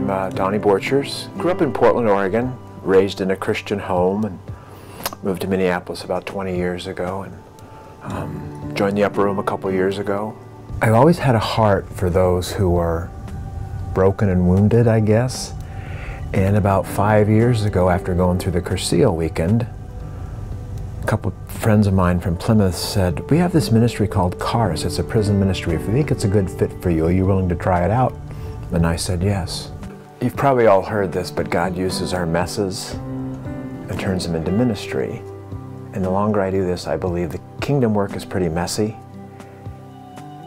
I'm Donnie Borchers. Grew up in Portland, Oregon, raised in a Christian home, and moved to Minneapolis about 20 years ago, and joined the Upper Room a couple years ago. I've always had a heart for those who are broken and wounded, I guess. And about 5 years ago, after going through the Cursillo weekend, a couple friends of mine from Plymouth said, "We have this ministry called CARS. It's a prison ministry. If you think it's a good fit for you, are you willing to try it out?" And I said yes. You've probably all heard this, but God uses our messes and turns them into ministry. And the longer I do this, I believe the kingdom work is pretty messy.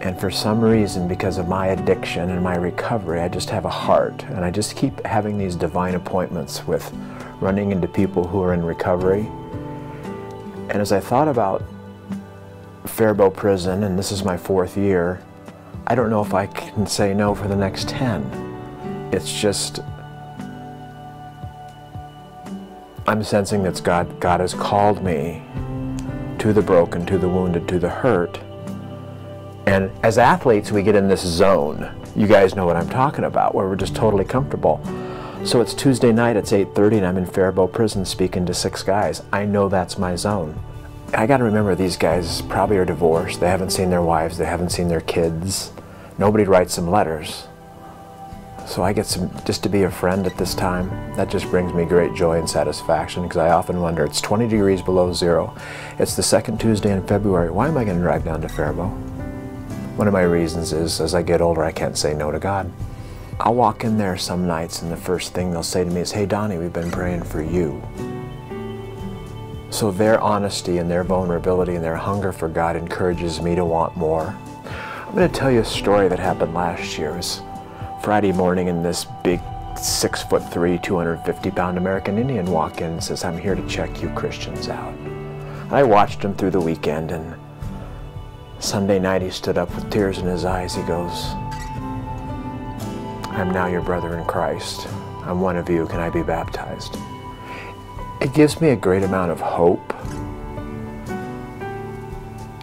And for some reason, because of my addiction and my recovery, I just have a heart. And I just keep having these divine appointments with running into people who are in recovery. And as I thought about Faribault Prison, and this is my 4th year, I don't know if I can say no for the next 10. It's just, I'm sensing that God has called me to the broken, to the wounded, to the hurt. And as athletes, we get in this zone. You guys know what I'm talking about, where we're just totally comfortable. So it's Tuesday night, it's 8:30, and I'm in Faribault Prison speaking to 6 guys. I know that's my zone. I gotta remember, these guys probably are divorced. They haven't seen their wives, they haven't seen their kids. Nobody writes them letters. So I get just to be a friend at this time. That just brings me great joy and satisfaction, because I often wonder, it's 20 degrees below zero. It's the 2nd Tuesday in February. Why am I gonna drive down to Faribault? One of my reasons is, as I get older, I can't say no to God. I'll walk in there some nights, and the first thing they'll say to me is, "Hey Donnie, we've been praying for you." So their honesty and their vulnerability and their hunger for God encourages me to want more. I'm going to tell you a story that happened last year. It was Friday morning, and this big 6'3", 250-pound American Indian walked in and says, "I'm here to check you Christians out." And I watched him through the weekend, and Sunday night he stood up with tears in his eyes. He goes, "I'm now your brother in Christ. I'm one of you. Can I be baptized?" It gives me a great amount of hope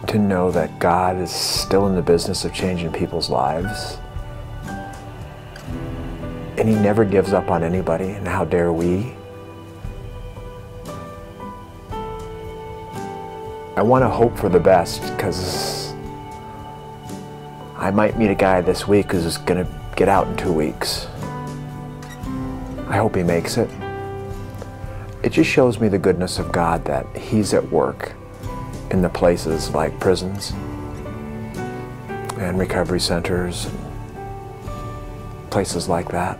to know that God is still in the business of changing people's lives. And He never gives up on anybody, and how dare we? I want to hope for the best, because I might meet a guy this week who's going to get out in 2 weeks. I hope he makes it. It just shows me the goodness of God, that He's at work in the places like prisons and recovery centers and places like that.